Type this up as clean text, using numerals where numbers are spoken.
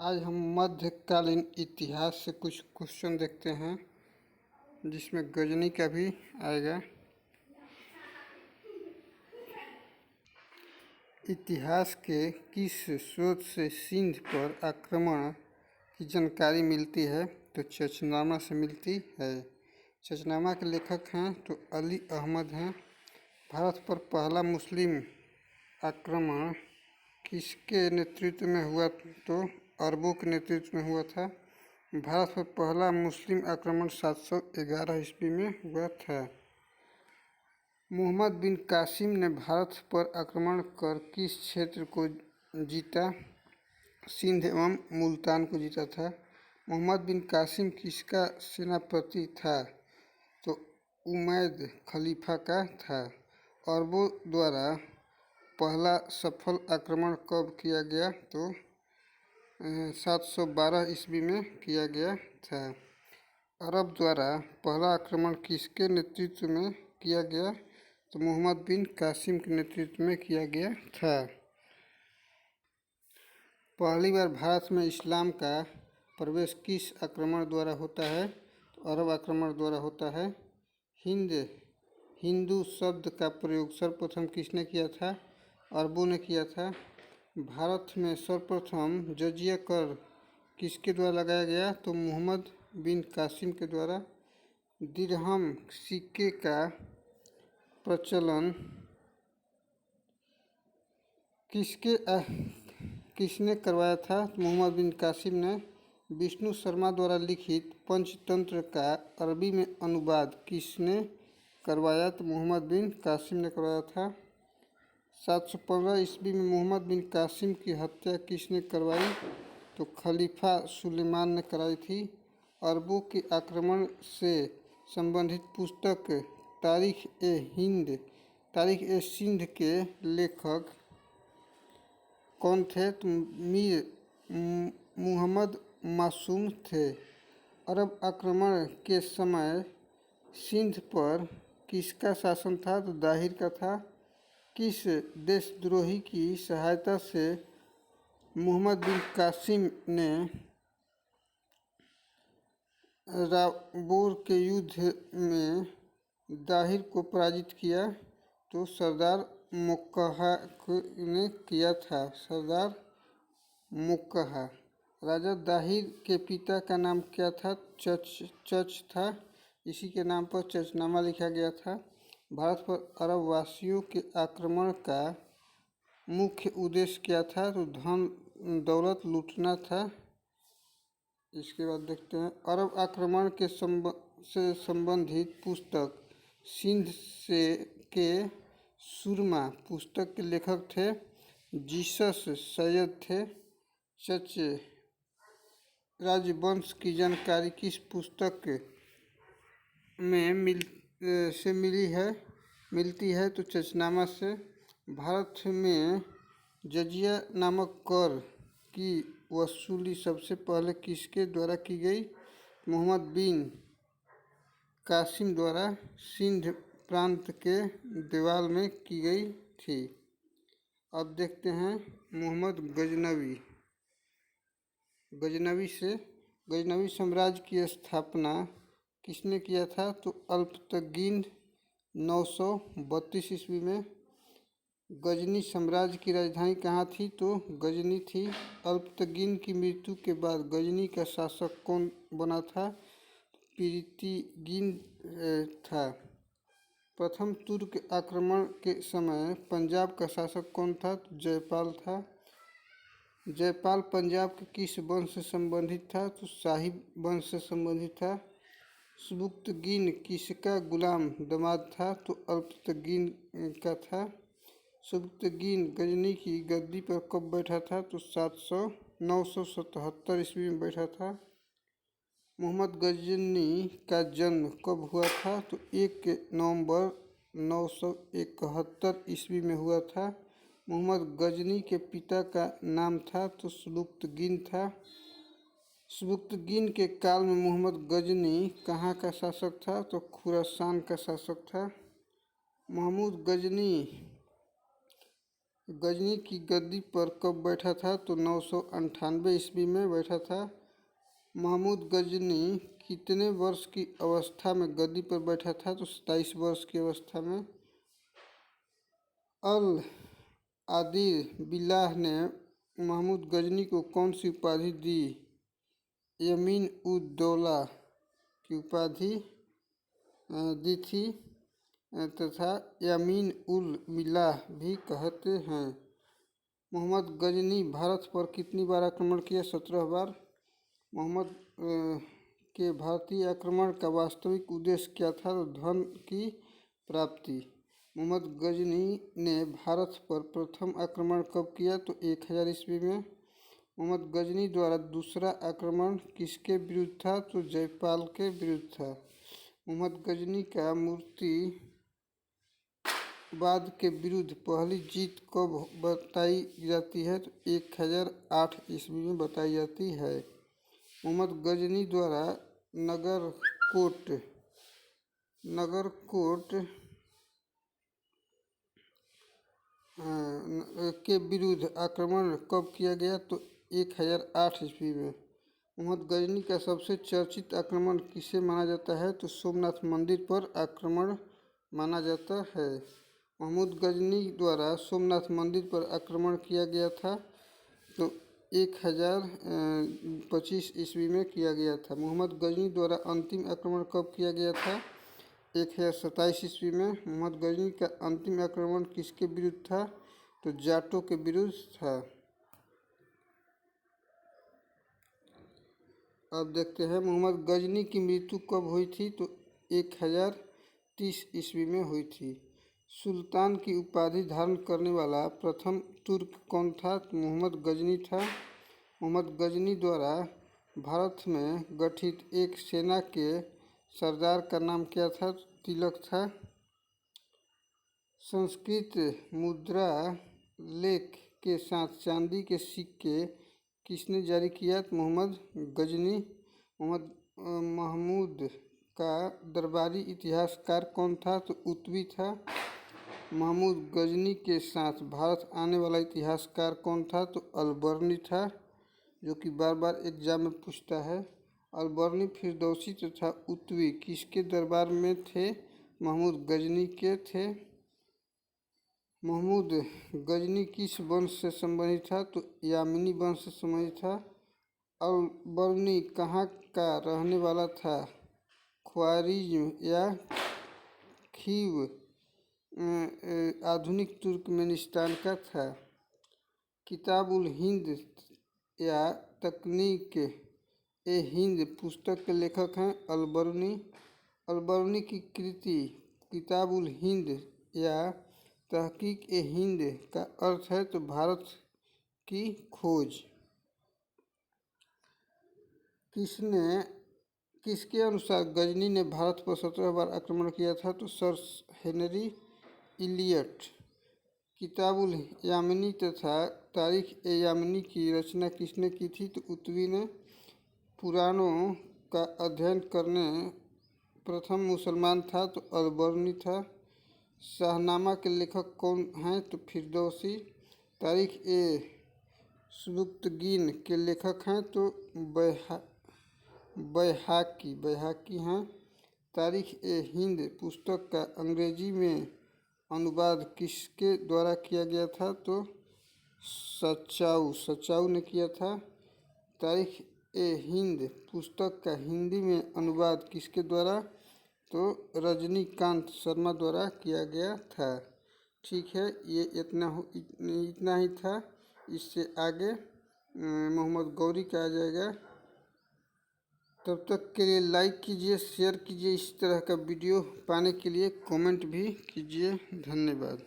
आज हम मध्यकालीन इतिहास से कुछ क्वेश्चन देखते हैं जिसमें गजनी का भी आएगा। इतिहास के किस स्रोत से सिंध पर आक्रमण की जानकारी मिलती है? तो चचनामा से मिलती है। चचनामा के लेखक हैं तो अली अहमद हैं। भारत पर पहला मुस्लिम आक्रमण किसके नेतृत्व में हुआ? तो अरबों के नेतृत्व में हुआ था। भारत पर पहला मुस्लिम आक्रमण 711 ईस्वी में हुआ था। मोहम्मद बिन कासिम ने भारत पर आक्रमण कर किस क्षेत्र को जीता? सिंध एवं मुल्तान को जीता था। मोहम्मद बिन कासिम किसका सेनापति था? तो उमैद खलीफा का था। अरबों द्वारा पहला सफल आक्रमण कब किया गया? तो 712 ईस्वी में किया गया था। अरब द्वारा पहला आक्रमण किसके नेतृत्व में किया गया? तो मोहम्मद बिन कासिम के नेतृत्व में किया गया था। पहली बार भारत में इस्लाम का प्रवेश किस आक्रमण द्वारा होता है? तो अरब आक्रमण द्वारा होता है। हिंदू शब्द का प्रयोग सर्वप्रथम किसने किया था? अरबों ने किया था। भारत में सर्वप्रथम जजिया कर किसके द्वारा लगाया गया? तो मोहम्मद बिन कासिम के द्वारा। दिरहम सिक्के का प्रचलन किसने करवाया था? तो मोहम्मद बिन कासिम ने। विष्णु शर्मा द्वारा लिखित पंचतंत्र का अरबी में अनुवाद किसने करवाया? तो मोहम्मद बिन कासिम ने करवाया था। 715 ईस्वी में मोहम्मद बिन कासिम की हत्या किसने करवाई? तो खलीफा सुलेमान ने कराई थी। अरबों के आक्रमण से संबंधित पुस्तक तारीख ए सिंध के लेखक कौन थे? तो मीर मुहम्मद मासूम थे। अरब आक्रमण के समय सिंध पर किसका शासन था? तो दाहिर का था। किस देशद्रोही की सहायता से मोहम्मद बिन कासिम ने राबोर के युद्ध में दाहिर को पराजित किया? तो सरदार मुक्काहा ने किया था। सरदार मुक्काहा। राजा दाहिर के पिता का नाम क्या था? चच था। इसी के नाम पर चचनामा लिखा गया था। भारत पर अरब वासियों के आक्रमण का मुख्य उद्देश्य क्या था? तो धन दौलत लूटना था। इसके बाद देखते हैं अरब आक्रमण से संबंधित पुस्तक सिंध के सुरमा पुस्तक के लेखक थे जीसस सैयद थे। चच राजवंश की जानकारी किस पुस्तक में मिलती है? तो चचनामा से। भारत में जजिया नामक कर की वसूली सबसे पहले किसके द्वारा की गई? मोहम्मद बिन कासिम द्वारा सिंध प्रांत के देवाल में की गई थी। अब देखते हैं मोहम्मद गजनवी साम्राज्य की स्थापना किसने किया था? तो अल्पतगिन 932 ईस्वी में। गजनी साम्राज्य की राजधानी कहाँ थी? तो गजनी थी। अल्पतगिन की मृत्यु के बाद गजनी का शासक कौन बना था? पिरतिगिन था। प्रथम तुर्क आक्रमण के समय पंजाब का शासक कौन था? तो जयपाल था। जयपाल पंजाब के किस वंश से संबंधित था? तो शाही वंश से संबंधित था। सुबुक्तगिन किसका गुलाम दामाद था? तो अल्पतगिन का था। सुबुक्तगिन गजनी की गद्दी पर कब बैठा था? तो 977 ईस्वी में बैठा था। मोहम्मद गजनी का जन्म कब हुआ था? तो 1 नवंबर 971 ईस्वी में हुआ था। मोहम्मद गजनी के पिता का नाम था? तो सुबुक्तगिन था। सुबुक्तगिन के काल में मोहम्मद गजनी कहाँ का शासक था? तो खुरासान का शासक था। महमूद गजनी गजनी की गद्दी पर कब बैठा था? तो 998 ईस्वी में बैठा था। महमूद गजनी कितने वर्ष की अवस्था में गद्दी पर बैठा था? तो 27 वर्ष की अवस्था में। अल आदिल बिल्लाह ने महमूद गजनी को कौन सी उपाधि दी? यमीन उद दौला की उपाधि दी थी तथा यमीन उल मिल्लाह भी कहते हैं। मोहम्मद गजनी भारत पर कितनी बार आक्रमण किया? 17 बार। मोहम्मद के भारतीय आक्रमण का वास्तविक उद्देश्य क्या था? तो धन की प्राप्ति। मोहम्मद गजनी ने भारत पर प्रथम आक्रमण कब किया? तो 1000 ईस्वी में। मोहम्मद गजनी द्वारा दूसरा आक्रमण किसके विरुद्ध था? तो जयपाल के विरुद्ध था। मोहम्मद गजनी का मूर्तिवाद के विरुद्ध पहली जीत कब बताई जाती है? तो 1008 ईस्वी में बताई जाती है। मोहम्मद गजनी द्वारा नगरकोट के विरुद्ध आक्रमण कब किया गया? तो 1008 ईस्वी में। मोहम्मद गजनी का सबसे चर्चित आक्रमण किसे माना जाता है? तो सोमनाथ मंदिर पर आक्रमण माना जाता है। महमूद गजनी द्वारा सोमनाथ मंदिर पर आक्रमण किया गया था तो 1025 ईस्वी में किया गया था। मोहम्मद गजनी द्वारा अंतिम आक्रमण कब किया गया था? 1027 ईस्वी में। मोहम्मद गजनी का अंतिम आक्रमण किसके विरुद्ध था? तो जाटों के विरुद्ध था। अब देखते हैं मोहम्मद गजनी की मृत्यु कब हुई थी? तो 1030 ईस्वी में हुई थी। सुल्तान की उपाधि धारण करने वाला प्रथम तुर्क कौन था? तो मोहम्मद गजनी था। मोहम्मद गजनी द्वारा भारत में गठित एक सेना के सरदार का नाम क्या था? तिलक था। संस्कृत मुद्रा लेख के साथ चांदी के सिक्के किसने जारी किया? मोहम्मद गजनी। महमूद का दरबारी इतिहासकार कौन था? तो उत्वी था। महमूद गजनी के साथ भारत आने वाला इतिहासकार कौन था? तो अलबर्नी था, जो कि बार बार एग्जाम में पूछता है। अलबर्नी फिरदौसी तथा उत्वी किसके दरबार में थे? महमूद गजनी के थे। महमूद गजनी किस वंश से संबंधित था? तो यामिनी वंश से संबंधित था। अलबर्नी कहाँ का रहने वाला था? ख्वारिज्म या खीव आधुनिक तुर्कमेनिस्तान का था। किताब उल हिंद या तकनीक ए हिंद पुस्तक के लेखक हैं अलबर्नी। अलबर्नी की कृति किताब उल हिंद या तहकीक ए हिंद का अर्थ है तो भारत की खोज। किसके अनुसार गजनी ने भारत पर 17 बार आक्रमण किया था? तो सर हेनरी इलियट। किताब उल यामिनी तथा तारीख ए यामिनी की रचना किसने की थी? तो उत्वी ने। पुराणों का अध्ययन करने प्रथम मुसलमान था तो अलबर्नी था। शाहनामा के लेखक कौन हैं? तो फिरदौसी। तारीख ए सुबुक्तगीन के लेखक हैं तो बैहाकी हैं। तारीख ए हिंद पुस्तक का अंग्रेजी में अनुवाद किसके द्वारा किया गया था? तो सचाऊ ने किया था। तारीख ए हिंद पुस्तक का हिंदी में अनुवाद किसके द्वारा? तो रजनीकांत शर्मा द्वारा किया गया था। ठीक है, ये इतना ही था। इससे आगे मोहम्मद गौरी का आ जाएगा। तब तक के लिए लाइक कीजिए, शेयर कीजिए। इस तरह का वीडियो पाने के लिए कमेंट भी कीजिए। धन्यवाद।